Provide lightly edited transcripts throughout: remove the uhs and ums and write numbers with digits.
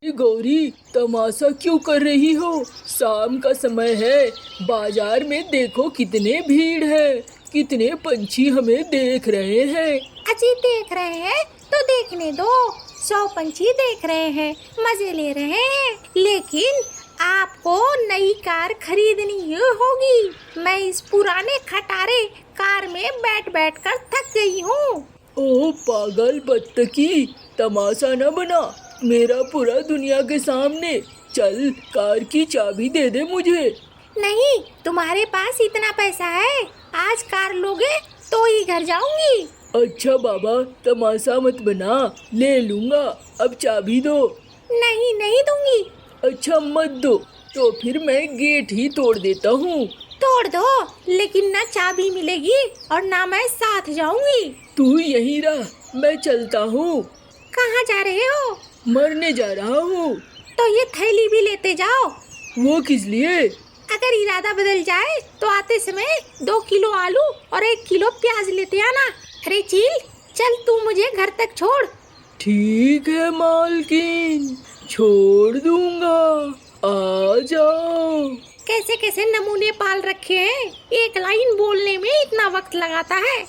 गौरी, तमाशा क्यों कर रही हो? शाम का समय है, बाजार में देखो कितने भीड़ है, कितने पंछी हमें देख रहे हैं। अजी देख रहे हैं तो देखने दो, 100 पंछी देख रहे हैं, मजे ले रहे हैं। लेकिन आपको नई कार खरीदनी ही होगी। मैं इस पुराने खटारे कार में बैठ बैठ कर थक गई हूँ। ओह पागल बत्तखी, तमाशा न बना मेरा पूरा दुनिया के सामने। चल, कार की चाबी दे दे मुझे। नहीं, तुम्हारे पास इतना पैसा है? आज कार लोगे तो ही घर जाऊंगी। अच्छा बाबा, तमाशा मत बना, ले लूंगा। अब चाबी दो। नहीं, नहीं दूंगी। अच्छा मत दो तो फिर मैं गेट ही तोड़ देता हूँ। तोड़ दो, लेकिन ना चाबी मिलेगी और ना मैं साथ जाऊंगी। तू यहीं रह, मैं चलता हूँ। कहाँ जा रहे हो? मरने जा रहा हूँ। तो ये थैली भी लेते जाओ। वो किस लिए? अगर इरादा बदल जाए तो आते समय 2 किलो आलू और 1 किलो प्याज लेते आना। अरे चील, चल तू मुझे घर तक छोड़। ठीक है मालकिन, छोड़ दूंगा, आ जाओ। कैसे कैसे नमूने पाल रखे हैं, एक लाइन बोलने में इतना वक्त लगाता है।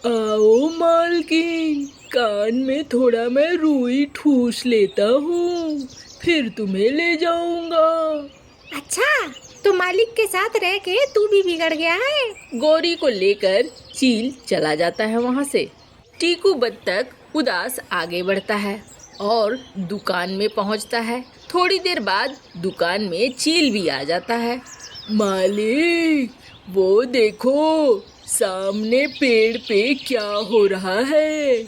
आओ मालकिन, कान में थोड़ा मैं रुई ठूस लेता हूँ, फिर तुम्हें ले जाऊंगा। अच्छा, तो मालिक के साथ रह के तू भी बिगड़ गया है। गौरी को लेकर चील चला जाता है वहाँ से। टीकू बत्तख उदास आगे बढ़ता है और दुकान में पहुँचता है। थोड़ी देर बाद दुकान में चील भी आ जाता है। मालिक, वो देखो सामने पेड़ पे क्या हो रहा है।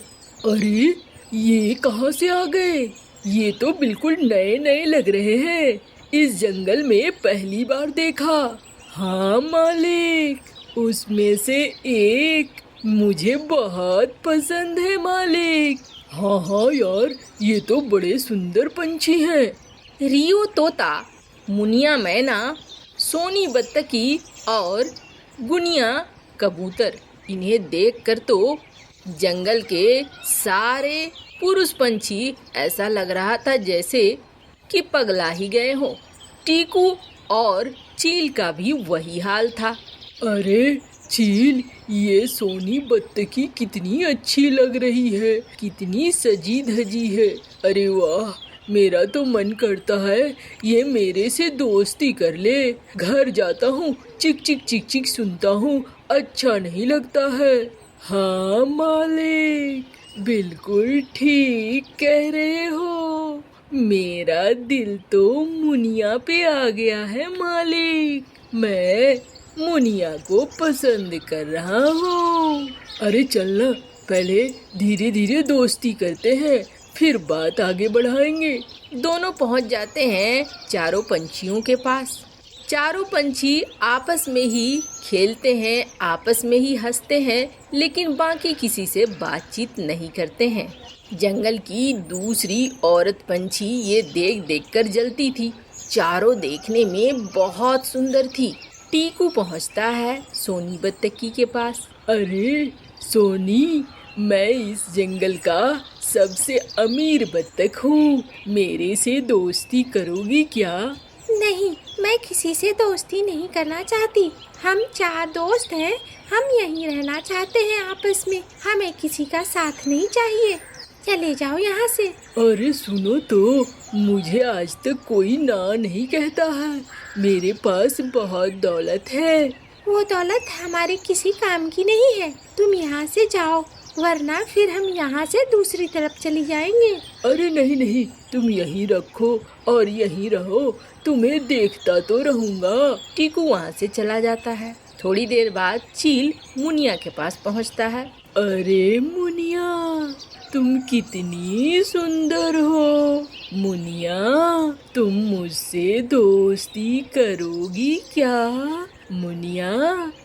अरे ये कहाँ से आ गए? ये तो बिल्कुल नए नए लग रहे हैं, इस जंगल में पहली बार देखा। हाँ मालिक, उसमें से एक मुझे बहुत पसंद है मालिक। हाँ हाँ यार, ये तो बड़े सुंदर पंछी हैं। रियो तोता, मुनिया मैना, सोनी बत्तखी और गुनिया कबूतर, इन्हें देखकर तो जंगल के सारे पुरुष पंछी ऐसा लग रहा था जैसे कि पगला ही गए हों। टीकू और चील का भी वही हाल था। अरे चील, ये सोनी बत्तखी कितनी अच्छी लग रही है, कितनी सजी धजी है। अरे वाह, मेरा तो मन करता है ये मेरे से दोस्ती कर ले। घर जाता हूँ, चिक चिक चिक चिक सुनता हूँ, अच्छा नहीं लगता है। हाँ मालिक, बिल्कुल ठीक कह रहे हो, मेरा दिल तो मुनिया पे आ गया है मालिक। मैं मुनिया को पसंद कर रहा हूँ। अरे चलना, पहले धीरे धीरे दोस्ती करते हैं, फिर बात आगे बढ़ाएंगे। दोनों पहुंच जाते हैं चारों पंछियों के पास। चारों पंछी आपस में ही खेलते हैं, आपस में ही हंसते हैं, लेकिन बाकी किसी से बातचीत नहीं करते हैं। जंगल की दूसरी औरत पंछी ये देख देख कर जलती थी। चारों देखने में बहुत सुंदर थी। टीकू पहुंचता है सोनी बत्तखी के पास। अरे सोनी, मैं इस जंगल का सबसे अमीर बत्तख हूँ, मेरे से दोस्ती करोगी क्या? नहीं, मैं किसी से दोस्ती नहीं करना चाहती। हम 4 दोस्त हैं, हम यहीं रहना चाहते हैं आपस में, हमें किसी का साथ नहीं चाहिए। चले जाओ यहाँ से। अरे सुनो तो, मुझे आज तक कोई ना नहीं कहता है, मेरे पास बहुत दौलत है। वो दौलत हमारे किसी काम की नहीं है, तुम यहाँ से जाओ, वरना फिर हम यहाँ से दूसरी तरफ चली जाएंगे। अरे नहीं नहीं, तुम यहीं रखो और यहीं रहो, तुम्हें देखता तो रहूंगा। टीकू वहाँ से चला जाता है। थोड़ी देर बाद चील मुनिया के पास पहुँचता है। अरे मुनिया, तुम कितनी सुंदर हो। मुनिया, तुम मुझसे दोस्ती करोगी क्या? मुनिया,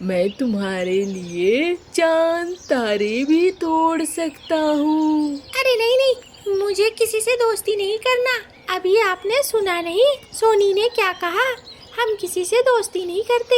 मैं तुम्हारे लिए चांद तारे भी तोड़ सकता हूँ। अरे नहीं नहीं, मुझे किसी से दोस्ती नहीं करना। अभी आपने सुना नहीं सोनी ने क्या कहा? हम किसी से दोस्ती नहीं करते,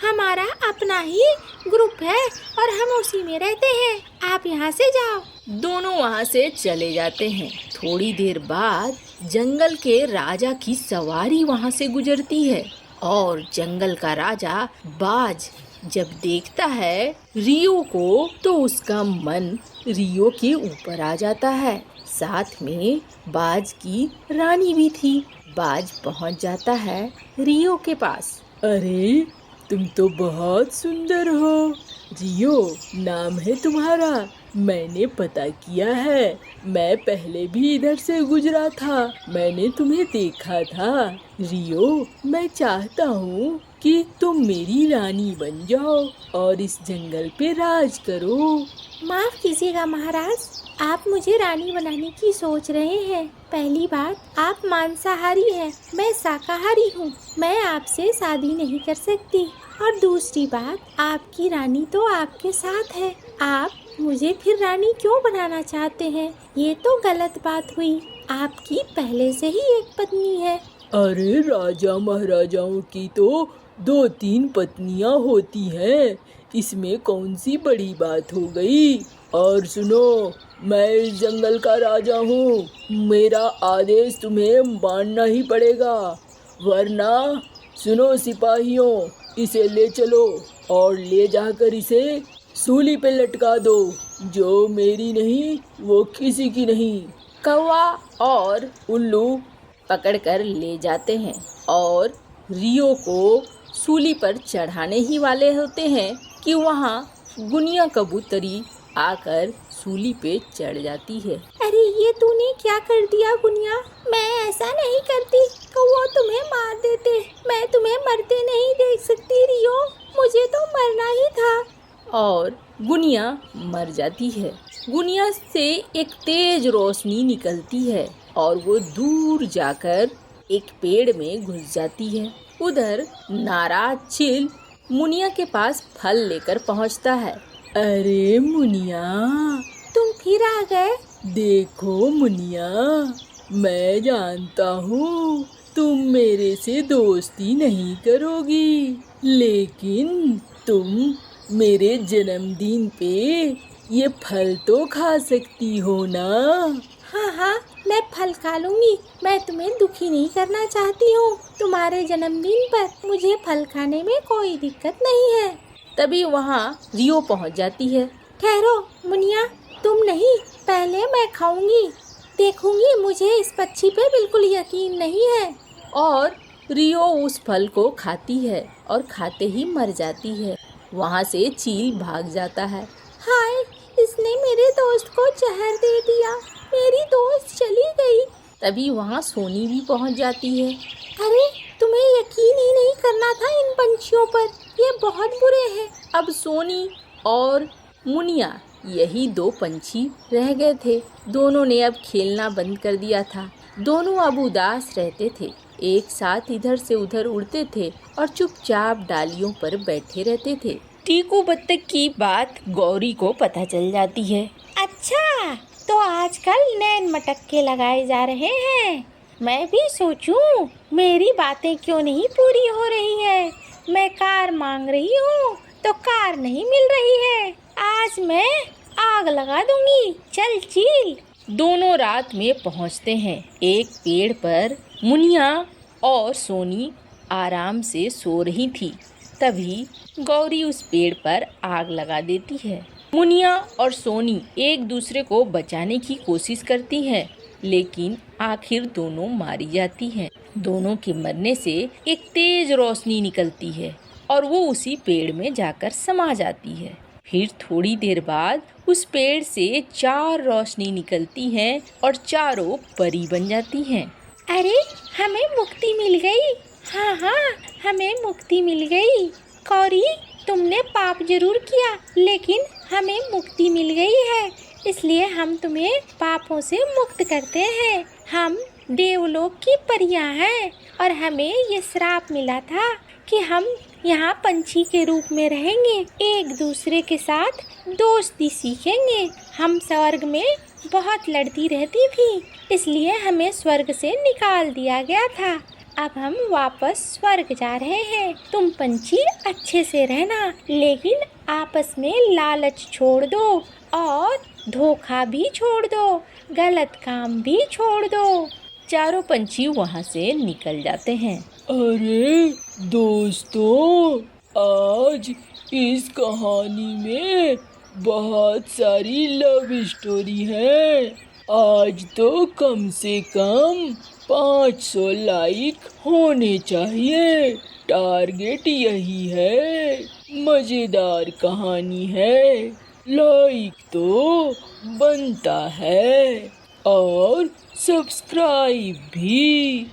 हमारा अपना ही ग्रुप है और हम उसी में रहते हैं। आप यहाँ से जाओ। दोनों वहाँ से चले जाते हैं। थोड़ी देर बाद जंगल के राजा की सवारी वहां से गुजरती है और जंगल का राजा बाज जब देखता है रियो को तो उसका मन रियो के ऊपर आ जाता है। साथ में बाज की रानी भी थी। बाज पहुंच जाता है रियो के पास। अरे तुम तो बहुत सुंदर हो रियो, नाम है तुम्हारा। मैंने पता किया है, मैं पहले भी इधर से गुजरा था, मैंने तुम्हें देखा था। रियो, मैं चाहता हूँ कि तुम मेरी रानी बन जाओ और इस जंगल पे राज करो। माफ कीजिएगा महाराज, आप मुझे रानी बनाने की सोच रहे हैं। पहली बात, आप मांसाहारी हैं, मैं शाकाहारी हूँ, मैं आपसे शादी नहीं कर सकती। और दूसरी बात, आपकी रानी तो आपके साथ है, आप मुझे फिर रानी क्यों बनाना चाहते हैं? ये तो गलत बात हुई। आपकी पहले से ही एक पत्नी है। अरे राजा महाराजाओं की तो 2-3 पत्नियां होती हैं, इसमें कौन सी बड़ी बात हो गई। और सुनो, मैं इस जंगल का राजा हूँ, मेरा आदेश तुम्हें मानना ही पड़ेगा, वरना सुनो सिपाहियों, इसे ले चलो और ले जाकर इसे सूली पे लटका दो। जो मेरी नहीं वो किसी की नहीं। कौवा और उल्लू पकड़कर ले जाते हैं और रियो को सूली पर चढ़ाने ही वाले होते हैं कि वहाँ गुनिया कबूतरी आकर सूली पे चढ़ जाती है। अरे ये तूने क्या कर दिया गुनिया? मैं ऐसा नहीं करती, कौवा तुम्हें मार देते। मैं तुम्हें मरते नहीं देख सकती रियो, मुझे तो मरना ही था। और गुनिया मर जाती है। गुनिया से एक तेज रोशनी निकलती है और वो दूर जाकर एक पेड़ में घुस जाती है। उधर नाराज चील मुनिया के पास फल लेकर पहुंचता है। अरे मुनिया, तुम फिर आ गए? देखो मुनिया, मैं जानता हूँ तुम मेरे से दोस्ती नहीं करोगी, लेकिन तुम मेरे जन्मदिन पे ये फल तो खा सकती हो ना। हाँ हाँ, मैं फल खा लूंगी। मैं तुम्हें दुखी नहीं करना चाहती हूँ। तुम्हारे जन्मदिन पर मुझे फल खाने में कोई दिक्कत नहीं है। तभी वहाँ रियो पहुँच जाती है। ठहरो मुनिया, तुम नहीं, पहले मैं खाऊंगी, देखूंगी। मुझे इस पक्षी पे बिल्कुल यकीन नहीं है। और रियो उस फल को खाती है और खाते ही मर जाती है। वहाँ से चील भाग जाता है। हाय, इसने मेरे दोस्त को जहर दे दिया, मेरी दोस्त चली गई। तभी वहाँ सोनी भी पहुँच जाती है। अरे तुम्हें यकीन ही नहीं करना था इन पंछियों पर, ये बहुत बुरे हैं। अब सोनी और मुनिया यही 2 पंछी रह गए थे। दोनों ने अब खेलना बंद कर दिया था। दोनों अब उदास रहते थे, एक साथ इधर से उधर उड़ते थे और चुपचाप डालियों पर बैठे रहते थे। टीकू बत्तख की बात गौरी को पता चल जाती है। अच्छा, तो आजकल नैन मटक्के लगाए जा रहे हैं। मैं भी सोचूं, मेरी बातें क्यों नहीं पूरी हो रही है। मैं कार मांग रही हूँ तो कार नहीं मिल रही है। आज मैं आग लगा दूंगी। चल चील। दोनों रात में पहुँचते हैं। एक पेड़ पर मुनिया और सोनी आराम से सो रही थी। तभी गौरी उस पेड़ पर आग लगा देती है। मुनिया और सोनी एक दूसरे को बचाने की कोशिश करती हैं, लेकिन आखिर दोनों मारी जाती हैं। दोनों के मरने से एक तेज रोशनी निकलती है और वो उसी पेड़ में जाकर समा जाती है। फिर थोड़ी देर बाद उस पेड़ से 4 रोशनी निकलती हैं और चारों परी बन जाती हैं। अरे हमें मुक्ति मिल गई। हाँ हाँ, हमें मुक्ति मिल गई। गौरी, तुमने पाप जरूर किया, लेकिन हमें मुक्ति मिल गई है, इसलिए हम तुम्हें पापों से मुक्त करते हैं। हम देवलोक की परियां हैं और हमें ये श्राप मिला था कि हम यहाँ पंछी के रूप में रहेंगे, एक दूसरे के साथ दोस्ती सीखेंगे। हम स्वर्ग में बहुत लड़ती रहती थी, इसलिए हमें स्वर्ग से निकाल दिया गया था। अब हम वापस स्वर्ग जा रहे हैं। तुम पंछी अच्छे से रहना, लेकिन आपस में लालच छोड़ दो और धोखा भी छोड़ दो, गलत काम भी छोड़ दो। चारों पंछी वहाँ से निकल जाते हैं। अरे दोस्तों, आज इस कहानी में बहुत सारी लव स्टोरी है। आज तो कम से कम 500 लाइक होने चाहिए। टारगेट यही है। मजेदार कहानी है, लाइक तो बनता है और सब्सक्राइब भी।